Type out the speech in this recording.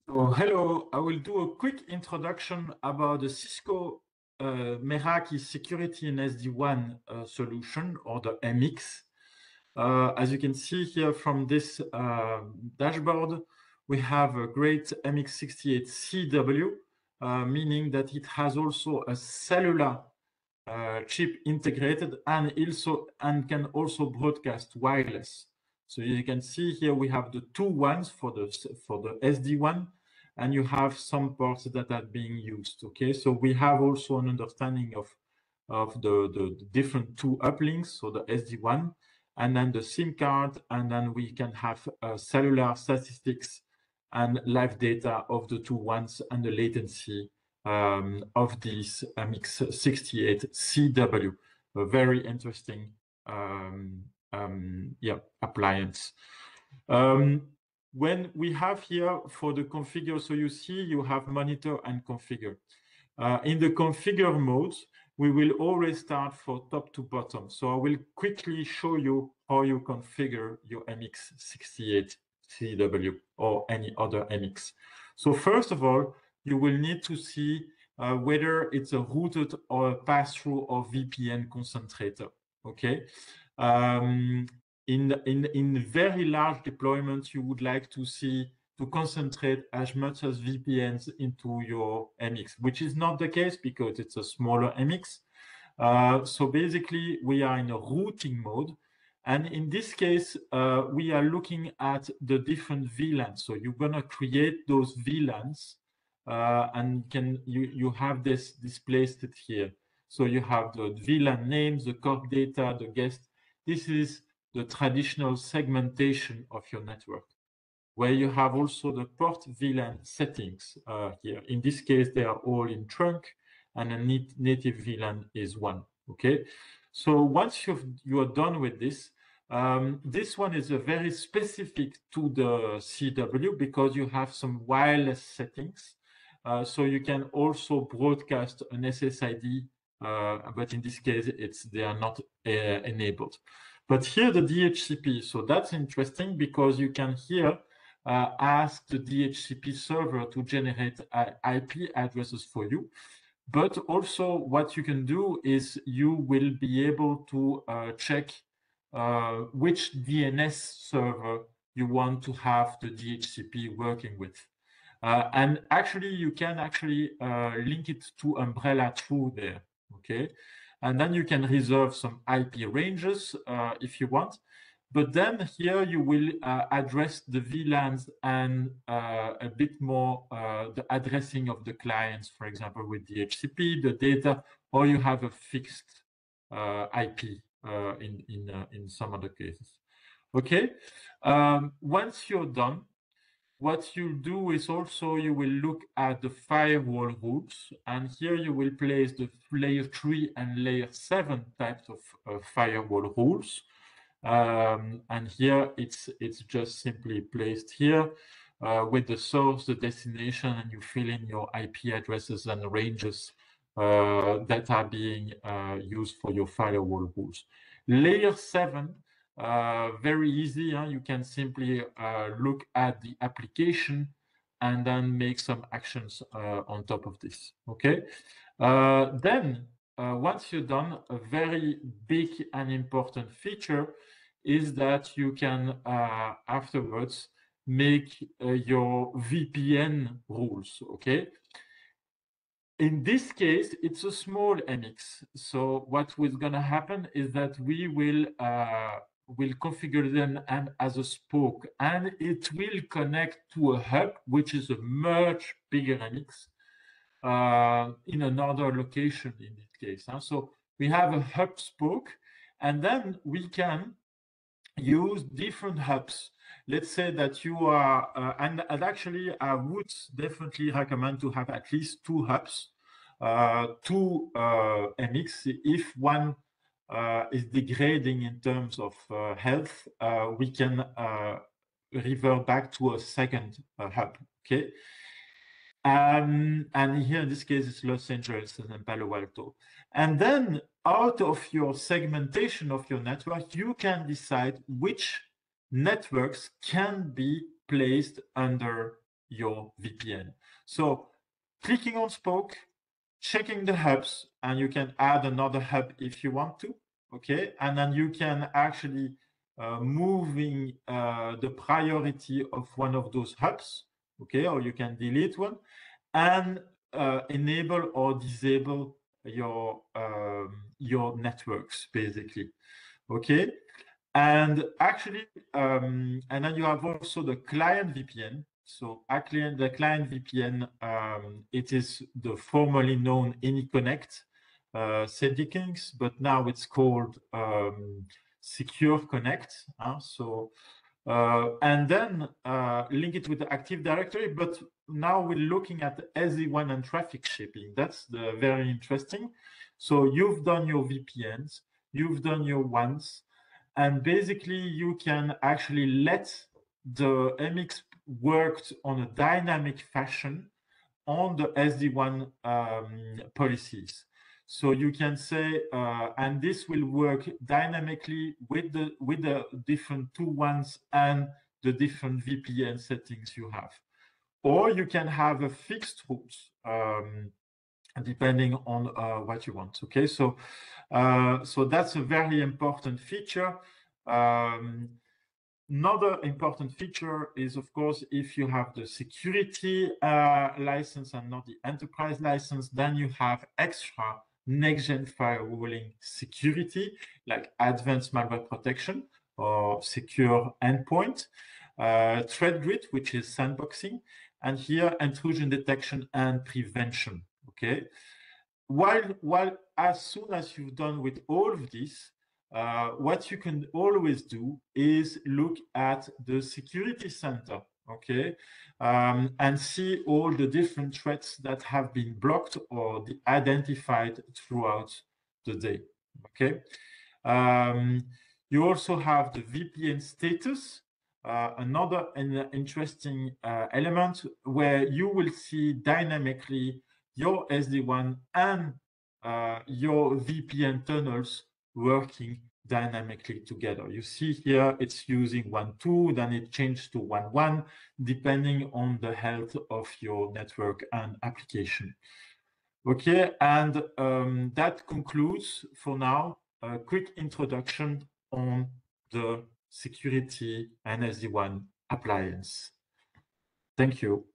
So, hello, I will do a quick introduction about the Cisco Meraki Security and SD-WAN solution, or the MX. As you can see here from this dashboard, we have a great MX68CW, meaning that it has also a cellular chip integrated and can also broadcast wireless. So you can see here we have the two ones for the SD-WAN, and you have some ports that are being used. Okay, so we have also an understanding of the different two uplinks, so the SD-WAN, and then the SIM card, and then we can have cellular statistics and live data of the two ones and the latency of this MX68CW, a very interesting appliance. When we have here for the configure, so you see you have monitor and configure. In the configure mode, we will always start from top to bottom. So I will quickly show you how you configure your MX68CW or any other MX. So first of all, you will need to see whether it's a routed or a pass-through or VPN concentrator. Okay. In very large deployments, you would like to see to concentrate as much as VPNs into your MX, which is not the case because it's a smaller MX. So basically, we are in a routing mode. And in this case, we are looking at the different VLANs. So you're going to create those VLANs and you have this displayed here. So you have the VLAN names, the core data, the guest. This is the traditional segmentation of your network, where you have also the port VLAN settings here. In this case, they are all in trunk, and a native VLAN is one. Okay, so once you are done with this, this one is a very specific to the CW because you have some wireless settings. So you can also broadcast an SSID, but in this case, they are not enabled. But here the DHCP, so that's interesting because you can here ask the DHCP server to generate IP addresses for you. But also what you can do is you will be able to check which DNS server you want to have the DHCP working with. And actually, you can actually link it to Umbrella through there, okay? And then you can reserve some IP ranges if you want. But then here you will address the VLANs and a bit more the addressing of the clients, for example, with DHCP, the data, or you have a fixed IP in some other cases. Okay, once you're done, what you'll do is also you will look at the firewall rules, and here you will place the layer 3 and layer 7 types of firewall rules. And here it's just simply placed here with the source, the destination, and you fill in your IP addresses and ranges that are being used for your firewall rules. Layer 7, very easy. You can simply look at the application and then make some actions on top of this. Okay. Then once you're done, a very big and important feature is that you can afterwards make your VPN rules. Okay. In this case, it's a small MX. So what is going to happen is that we will configure them as a spoke, and it will connect to a hub, which is a much bigger MX in another location in this case. So we have a hub spoke, and then we can use different hubs. Let's say that you are, and actually I would definitely recommend to have at least two hubs, two MX. If one is degrading in terms of health, we can revert back to a second hub, okay? And here in this case, it's Los Angeles and Palo Alto. And then out of your segmentation of your network, you can decide which networks can be placed under your VPN. So clicking on spoke, checking the hubs, and you can add another hub if you want to, okay? And then you can actually moving the priority of one of those hubs, okay? Or you can delete one and enable or disable your networks, basically, okay? And actually, and then you have also the client VPN. So actually, the client VPN, it is the formerly known AnyConnect settings, but now it's called Secure Connect. And then link it with the Active Directory. But now we're looking at SD-WAN and traffic shaping. That's very interesting. So you've done your VPNs, you've done your WANs, and basically you can actually let the MX work on a dynamic fashion on the SD-WAN policies. So you can say, and this will work dynamically with the different 2.1s and the different VPN settings you have. Or you can have a fixed route, depending on what you want. Okay, so that's a very important feature. Another important feature is, of course, if you have the security license and not the enterprise license, then you have extra next-gen firewalling security, like advanced malware protection or secure endpoint, threat grid, which is sandboxing, and here intrusion detection and prevention. Okay, while as soon as you've done with all of this, what you can always do is look at the security center, okay, and see all the different threats that have been blocked or identified throughout the day, okay. You also have the VPN status, another interesting element where you will see dynamically your SD-WAN and your VPN tunnels working dynamically together. You see here it's using 1.2, then it changed to 1.1, depending on the health of your network and application. Okay, and that concludes for now a quick introduction on the security and SD-WAN appliance. Thank you.